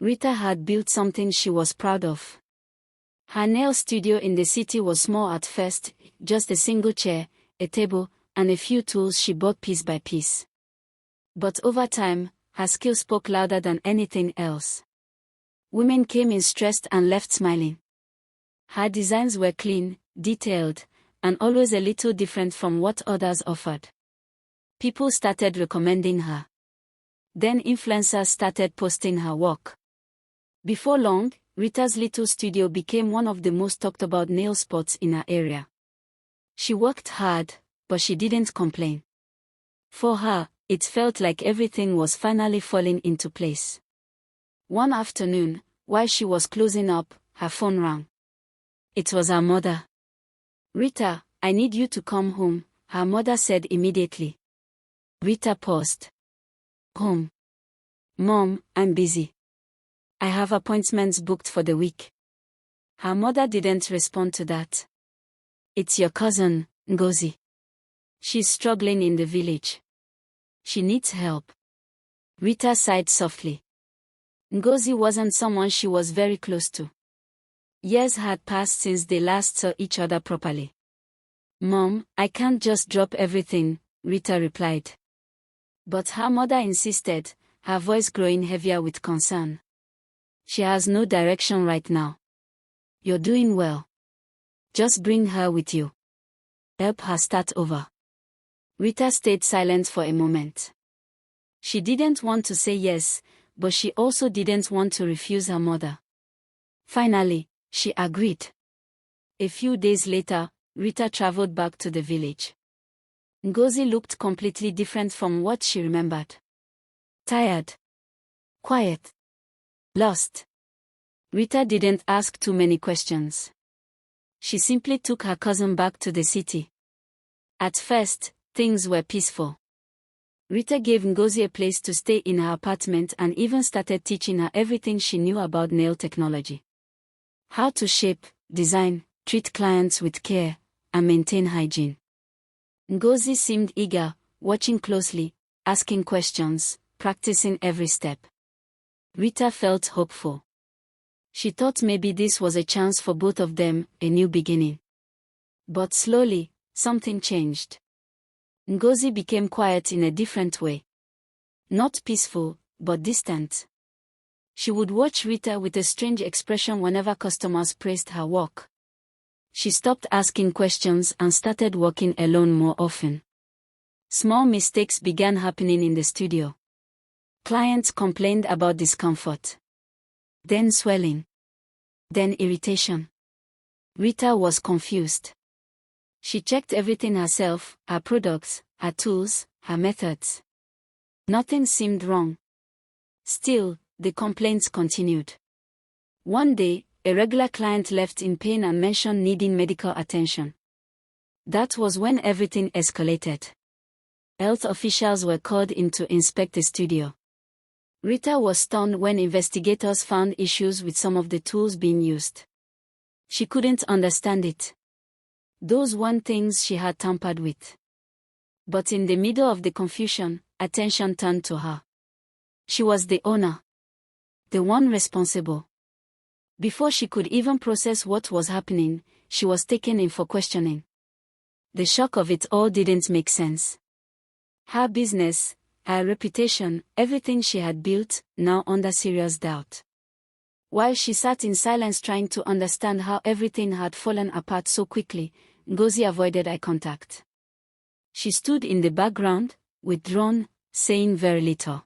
Rita had built something she was proud of. Her nail studio in the city was small at first, just a single chair, a table, and a few tools she bought piece by piece. But over time, her skill spoke louder than anything else. Women came in stressed and left smiling. Her designs were clean, detailed, and always a little different from what others offered. People started recommending her. Then influencers started posting her work. Before long, Rita's little studio became one of the most talked about nail spots in her area. She worked hard, but she didn't complain. For her, it felt like everything was finally falling into place. One afternoon, while she was closing up, her phone rang. It was her mother. "Rita, I need you to come home," her mother said immediately. Rita paused. "Home? Mom, I'm busy. I have appointments booked for the week." Her mother didn't respond to that. "It's your cousin, Ngozi. She's struggling in the village. She needs help." Rita sighed softly. Ngozi wasn't someone she was very close to. Years had passed since they last saw each other properly. "Mom, I can't just drop everything," Rita replied. But her mother insisted, her voice growing heavier with concern. "She has no direction right now. You're doing well. Just bring her with you. Help her start over." Rita stayed silent for a moment. She didn't want to say yes, but she also didn't want to refuse her mother. Finally, she agreed. A few days later, Rita traveled back to the village. Ngozi looked completely different from what she remembered. Tired. Quiet. Lost. Rita didn't ask too many questions. She simply took her cousin back to the city. At first, things were peaceful. Rita gave Ngozi a place to stay in her apartment and even started teaching her everything she knew about nail technology. How to shape, design, treat clients with care, and maintain hygiene. Ngozi seemed eager, watching closely, asking questions, practicing every step. Rita felt hopeful. She thought maybe this was a chance for both of them, a new beginning. But slowly, something changed. Ngozi became quiet in a different way. Not peaceful, but distant. She would watch Rita with a strange expression whenever customers praised her work. She stopped asking questions and started working alone more often. Small mistakes began happening in the studio. Clients complained about discomfort. Then swelling. Then irritation. Rita was confused. She checked everything herself, her products, her tools, her methods. Nothing seemed wrong. Still, the complaints continued. One day, a regular client left in pain and mentioned needing medical attention. That was when everything escalated. Health officials were called in to inspect the studio. Rita was stunned when investigators found issues with some of the tools being used. She couldn't understand it. Those weren't things she had tampered with. But in the middle of the confusion, attention turned to her. She was the owner. The one responsible. Before she could even process what was happening, she was taken in for questioning. The shock of it all didn't make sense. Her business, her reputation, everything she had built, now under serious doubt. While she sat in silence trying to understand how everything had fallen apart so quickly, Ngozi avoided eye contact. She stood in the background, withdrawn, saying very little.